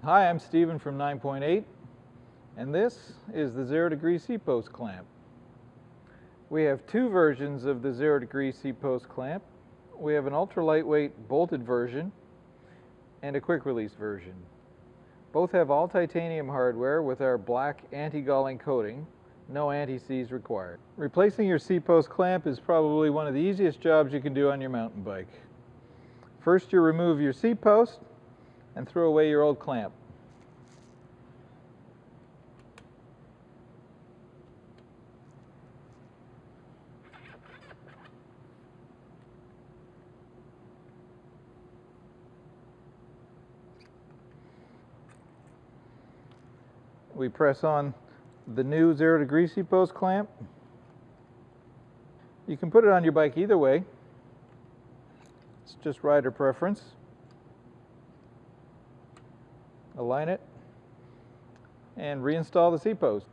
Hi, I'm Stephen from 9point8, and this is the 0° seatpost clamp. We have two versions of the 0° seatpost clamp. We have an ultra lightweight bolted version and a quick release version. Both have all titanium hardware with our black anti-galling coating, no anti-seize required. Replacing your seatpost clamp is probably one of the easiest jobs you can do on your mountain bike. First, you remove your seatpost and throw away your old clamp. We press on the new 0° seatpost clamp. You can put it on your bike either way. It's just rider preference. Align it and reinstall the seatpost.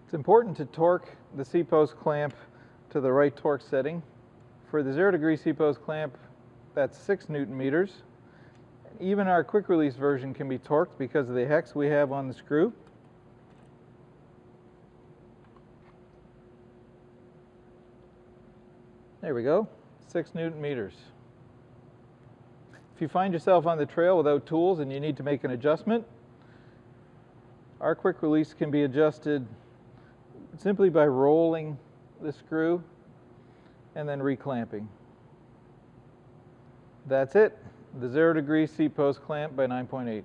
It's important to torque the seatpost clamp to the right torque setting. For the 0° seatpost clamp, that's 6 Newton meters. Even our quick release version can be torqued because of the hex we have on the screw. There we go, 6 Newton meters. If you find yourself on the trail without tools and you need to make an adjustment, our quick release can be adjusted simply by rolling the screw and then reclamping. That's it, the 0° seatpost clamp by 9point8.